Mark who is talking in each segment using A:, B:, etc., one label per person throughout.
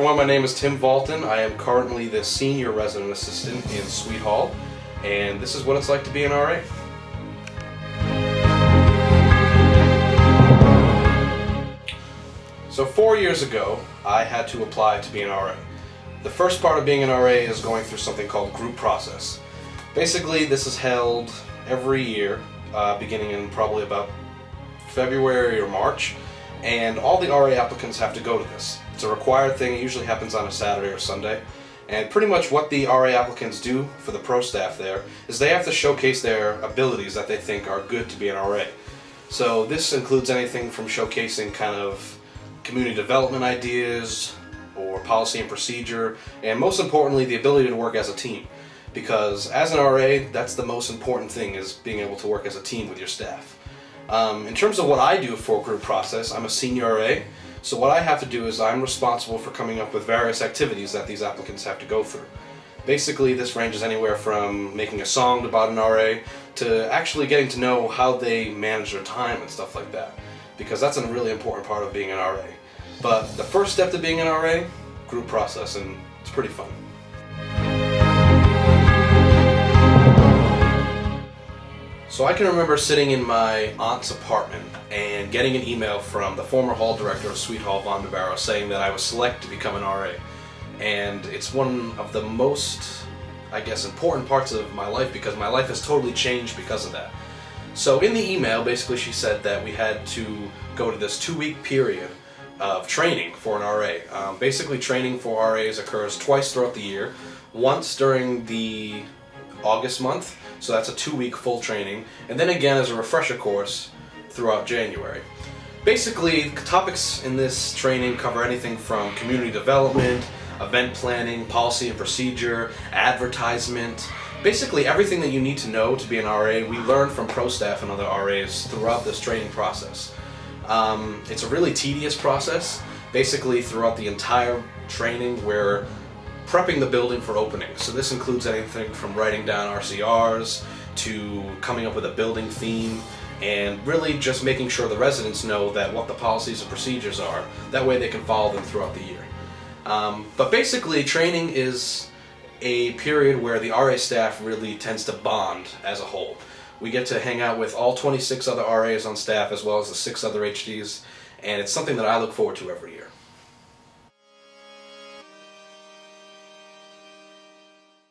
A: everyone, my name is Tim Valton. I am currently the Senior Resident Assistant in Sweet Hall, and this is what it's like to be an RA. So 4 years ago, I had to apply to be an RA. The first part of being an RA is going through something called group process. Basically, this is held every year, beginning in probably about February or March, and all the RA applicants have to go to this. It's a required thing. It usually happens on a Saturday or Sunday. And pretty much what the RA applicants do for the pro staff there is they have to showcase their abilities that they think are good to be an RA. So this includes anything from showcasing kind of community development ideas or policy and procedure, and most importantly, the ability to work as a team. Because as an RA, that's the most important thing, is being able to work as a team with your staff. In terms of what I do for group process, I'm a senior RA, so what I have to do is I'm responsible for coming up with various activities that these applicants have to go through. Basically, this ranges anywhere from making a song about an RA to actually getting to know how they manage their time and stuff like that, because that's a really important part of being an RA. But the first step to being an RA, group process, and it's pretty fun. So I can remember sitting in my aunt's apartment and getting an email from the former hall director of Sweet Hall, Von DeBarrow, saying that I was selected to become an RA. And it's one of the most, I guess, important parts of my life, because my life has totally changed because of that. So in the email, basically she said that we had to go to this 2-week period of training for an RA. Basically, training for RAs occurs twice throughout the year. Once during the August month, so that's a 2-week full training, and then again as a refresher course throughout January. Basically, topics in this training cover anything from community development, event planning, policy and procedure, advertisement. Basically everything that you need to know to be an RA, we learn from pro staff and other RAs throughout this training process. It's a really tedious process. Basically, throughout the entire training, we're prepping the building for opening. So this includes anything from writing down RCRs to coming up with a building theme, and really just making sure the residents know that what the policies and procedures are. That way they can follow them throughout the year. But basically, training is a period where the RA staff really tends to bond as a whole. We get to hang out with all 26 other RAs on staff, as well as the 6 other HDs, and it's something that I look forward to every year.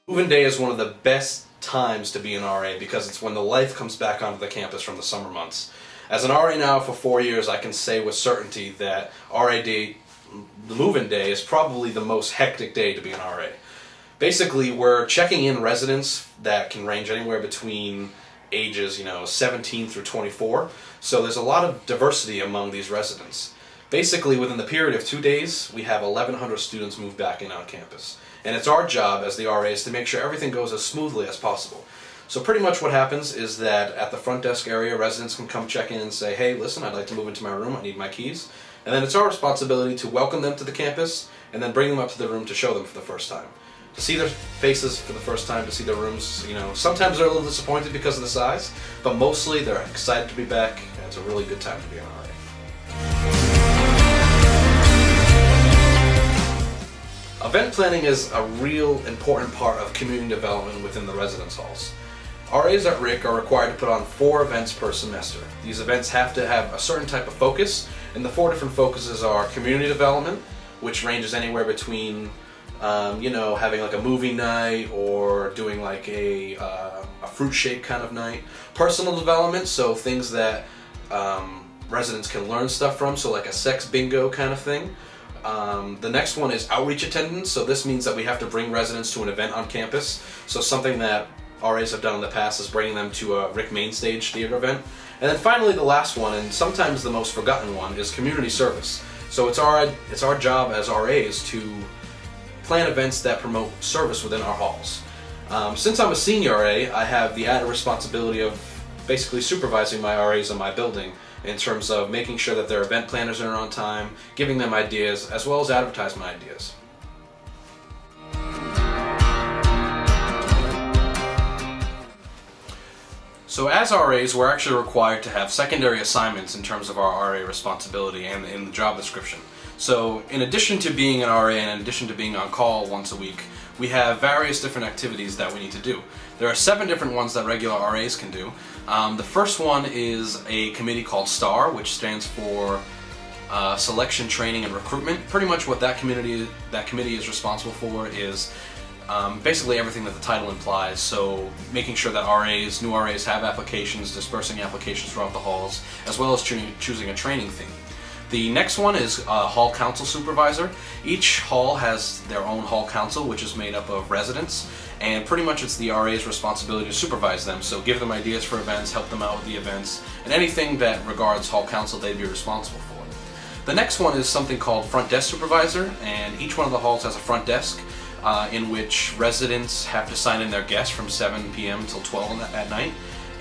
A: Move-in day is one of the best times to be an RA, because it's when the life comes back onto the campus from the summer months. As an RA now for 4 years, I can say with certainty that RA day, the move-in day, is probably the most hectic day to be an RA. Basically, we're checking in residents that can range anywhere between ages, 17 through 24. So there's a lot of diversity among these residents. Basically, within the period of 2 days, we have 1,100 students move back in on campus. And it's our job as the RAs to make sure everything goes as smoothly as possible. So pretty much what happens is that at the front desk area, residents can come check in and say, hey, listen, I'd like to move into my room, I need my keys. And then it's our responsibility to welcome them to the campus and then bring them up to the room to show them for the first time. To see their faces for the first time, to see their rooms, sometimes they're a little disappointed because of the size, but mostly they're excited to be back, and it's a really good time to be an RA. Event planning is a real important part of community development within the residence halls. RAs at RIC are required to put on 4 events per semester. These events have to have a certain type of focus, and the 4 different focuses are community development, which ranges anywhere between having like a movie night or doing like a fruit shake kind of night. Personal development, so things that residents can learn stuff from, so like a sex bingo kind of thing. The next one is outreach attendance, so this means that we have to bring residents to an event on campus. So something that RAs have done in the past is bringing them to a RIC main stage theater event. And then finally, the last one, and sometimes the most forgotten one, is community service. So it's our job as RAs to plan events that promote service within our halls. Since I'm a senior RA, I have the added responsibility of basically supervising my RAs in my building in terms of making sure that their event planners are on time, giving them ideas, as well as advertisement ideas. So as RAs, we're actually required to have secondary assignments in terms of our RA responsibility and in the job description. So in addition to being an RA and in addition to being on call once a week, we have various different activities that we need to do. There are 7 different ones that regular RAs can do. The first one is a committee called STAR, which stands for Selection, Training, and Recruitment. Pretty much what that committee is responsible for is basically everything that the title implies. So making sure that new RAs have applications, dispersing applications throughout the halls, as well as choosing a training theme. The next one is Hall Council Supervisor. Each hall has their own Hall Council, which is made up of residents, and pretty much it's the RA's responsibility to supervise them, so give them ideas for events, help them out with the events, and anything that regards Hall Council they'd be responsible for. The next one is something called Front Desk Supervisor, and each one of the halls has a front desk in which residents have to sign in their guests from 7 p.m. till 12 at night.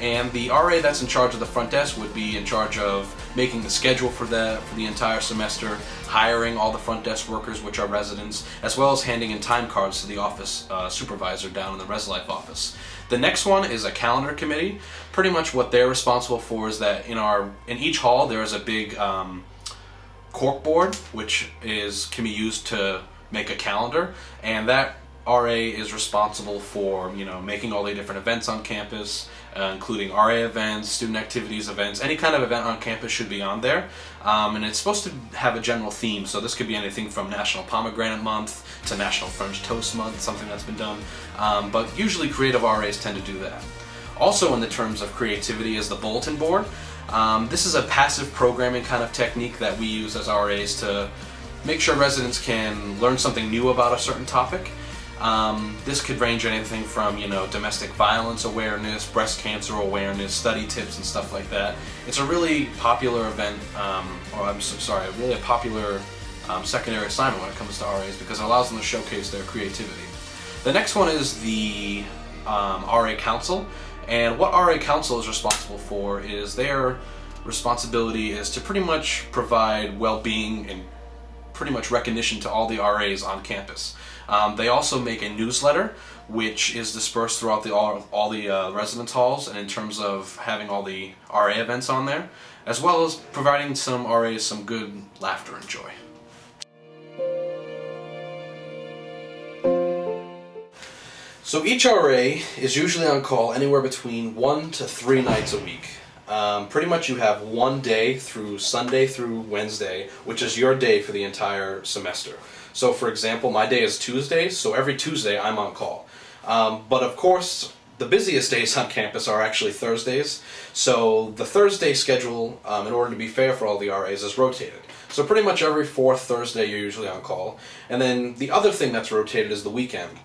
A: And the RA that's in charge of the front desk would be in charge of making the schedule for the entire semester, hiring all the front desk workers, which are residents, as well as handing in time cards to the office supervisor down in the RAlife office. The next one is a calendar committee. Pretty much what they're responsible for is that in each hall there is a big cork board, which can be used to make a calendar, and that RA is responsible for, making all the different events on campus, including RA events, student activities events, any kind of event on campus should be on there. And it's supposed to have a general theme, so this could be anything from National Pomegranate Month to National French Toast Month, something that's been done. But usually creative RAs tend to do that. Also in the terms of creativity is the bulletin board. This is a passive programming kind of technique that we use as RAs to make sure residents can learn something new about a certain topic. This could range anything from, domestic violence awareness, breast cancer awareness, study tips and stuff like that. It's a really popular event, a really popular secondary assignment when it comes to RAs because it allows them to showcase their creativity. The next one is the RA Council, and what RA Council is responsible for is their responsibility is to pretty much provide well-being and pretty much recognition to all the RAs on campus. They also make a newsletter which is dispersed throughout all the residence halls, and in terms of having all the RA events on there, as well as providing some RAs some good laughter and joy. So each RA is usually on call anywhere between 1 to 3 nights a week. Pretty much you have one day through Sunday through Wednesday, which is your day for the entire semester. So for example, my day is Tuesday, so every Tuesday I'm on call. But of course, the busiest days on campus are actually Thursdays, so the Thursday schedule, in order to be fair for all the RAs, is rotated. So pretty much every 4th Thursday you're usually on call. And then the other thing that's rotated is the weekend.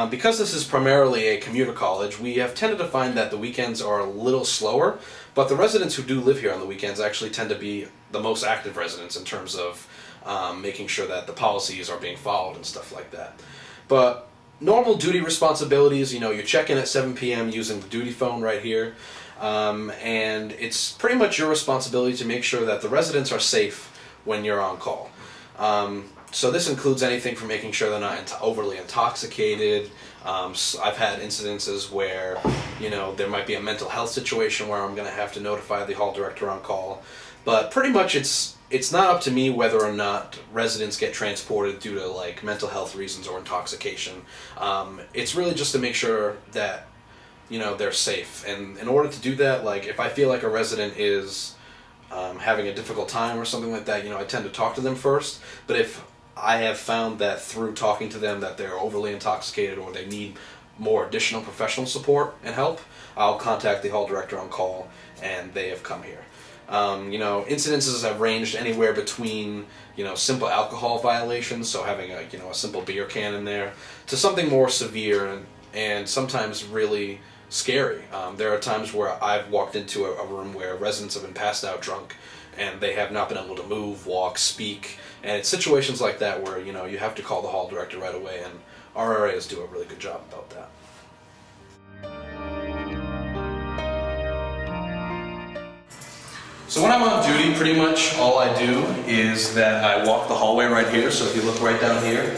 A: Because this is primarily a commuter college, we have tended to find that the weekends are a little slower, but the residents who do live here on the weekends actually tend to be the most active residents in terms of making sure that the policies are being followed and stuff like that. But normal duty responsibilities, you check in at 7 p.m. using the duty phone right here, and it's pretty much your responsibility to make sure that the residents are safe when you're on call. So this includes anything from making sure they're not overly intoxicated. I've had incidences where, there might be a mental health situation where I'm going to have to notify the hall director on call. But pretty much it's not up to me whether or not residents get transported due to mental health reasons or intoxication. It's really just to make sure that, they're safe. And in order to do that, if I feel like a resident is having a difficult time or something like that, I tend to talk to them first. But if I have found that through talking to them that they're overly intoxicated or they need more additional professional support and help, I'll contact the hall director on call, and they have come here. Incidences have ranged anywhere between, simple alcohol violations, so having a simple beer can in there, to something more severe and sometimes really scary. There are times where I've walked into a room where residents have been passed out drunk and they have not been able to move, walk, speak, and it's situations like that where you have to call the hall director right away, and our RAs do a really good job about that. So when I'm on duty, pretty much all I do is that I walk the hallway right here. So if you look right down here,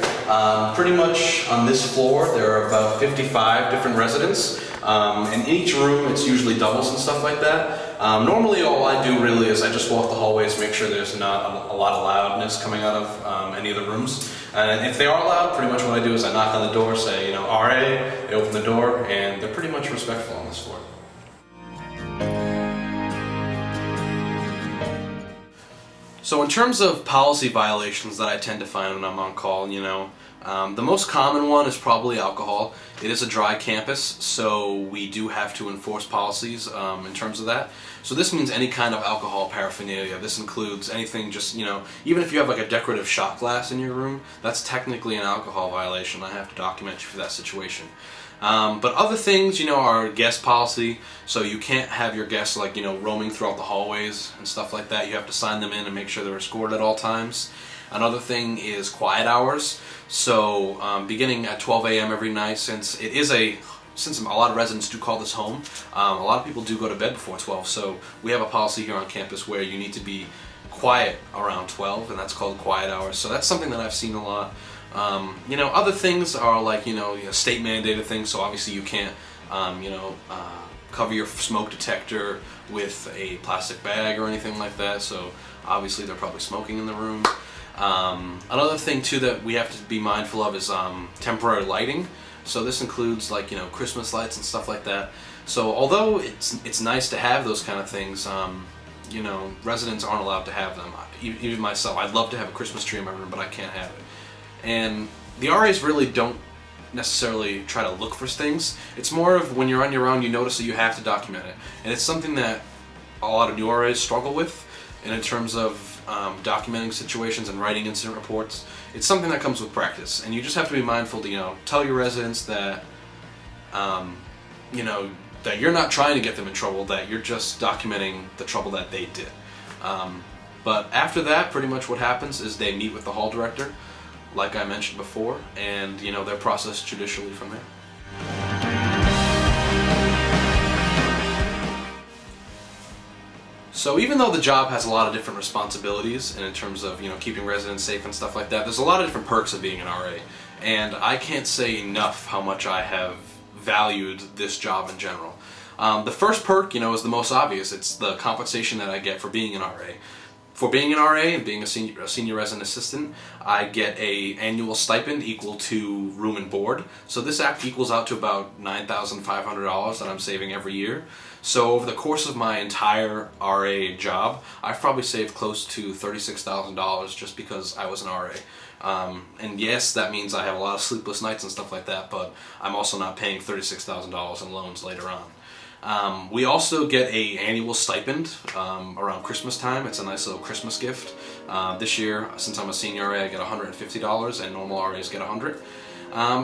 A: pretty much on this floor there are about 55 different residents. In each room it's usually doubles and stuff like that. Normally all I do really is I just walk the hallways, make sure there's not a lot of loudness coming out of any of the rooms. And if they are loud, pretty much what I do is I knock on the door, say, you know, RA, they open the door, and they're pretty much respectful on this floor. So in terms of policy violations that I tend to find when I'm on call, you know, the most common one is probably alcohol. It is a dry campus, so we do have to enforce policies in terms of that. So this means any kind of alcohol paraphernalia. This includes anything just, you know, even if you have like a decorative shot glass in your room, that's technically an alcohol violation. I have to document you for that situation. But other things, you know, are guest policy. So you can't have your guests, like, you know, roaming throughout the hallways and stuff like that. You have to sign them in and make sure they're escorted at all times. Another thing is quiet hours. So beginning at 12 a.m. every night, since a lot of residents do call this home, a lot of people do go to bed before 12. So we have a policy here on campus where you need to be quiet around 12, and that's called quiet hours. So that's something that I've seen a lot. You know, other things are like, you know, state mandated things. So obviously you can't, cover your smoke detector with a plastic bag or anything like that. So obviously they're probably smoking in the room. Another thing too that we have to be mindful of is temporary lighting. So this includes, like, you know, Christmas lights and stuff like that. So although it's nice to have those kind of things, you know, residents aren't allowed to have them. Even myself, I'd love to have a Christmas tree in my room, but I can't have it. And the RAs really don't necessarily try to look for things. It's more of when you're on your own, you notice that you have to document it. And it's something that a lot of new RAs struggle with, and in terms of documenting situations and writing incident reports. It's something that comes with practice, and you just have to be mindful to, you know, tell your residents that, you know, that you're not trying to get them in trouble, that you're just documenting the trouble that they did. But after that, pretty much what happens is they meet with the hall director, like I mentioned before, and, you know, they're processed judicially from there. So even though the job has a lot of different responsibilities, and in terms of, you know, keeping residents safe and stuff like that, there's a lot of different perks of being an RA. And I can't say enough how much I have valued this job in general. The first perk, you know, is the most obvious. It's the compensation that I get for being an RA. For being an RA and being a senior resident assistant, I get an annual stipend equal to room and board. So this equals out to about $9,500 that I'm saving every year. So over the course of my entire RA job, I've probably saved close to $36,000 just because I was an RA. And yes, that means I have a lot of sleepless nights and stuff like that, but I'm also not paying $36,000 in loans later on. We also get an annual stipend around Christmas time. It's a nice little Christmas gift. This year, since I'm a senior RA, I get $150 and normal RAs get $100.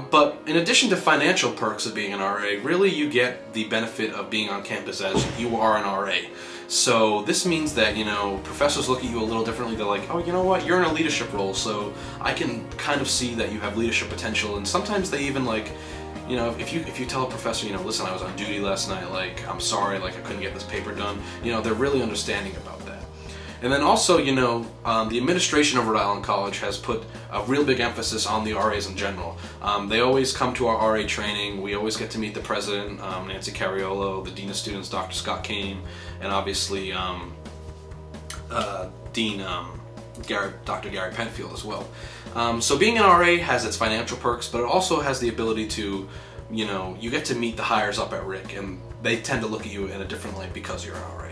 A: But in addition to financial perks of being an RA, really you get the benefit of being on campus as you are an RA. So this means that, you know, professors look at you a little differently. They're like, oh, you know what, you're in a leadership role, so I can kind of see that you have leadership potential. And sometimes they even, like, you know, if you tell a professor, you know, listen, I was on duty last night, like, I'm sorry, like, I couldn't get this paper done, you know, they're really understanding about that. And then also, you know, the administration of Rhode Island College has put a real big emphasis on the RAs in general. They always come to our RA training. We always get to meet the president, Nancy Cariolo, the dean of students, Dr. Scott Kane, and obviously Dean Dr. Gary Penfield as well. So being an RA has its financial perks, but it also has the ability to, you know, you get to meet the higher ups at RIC, and they tend to look at you in a different light because you're an RA.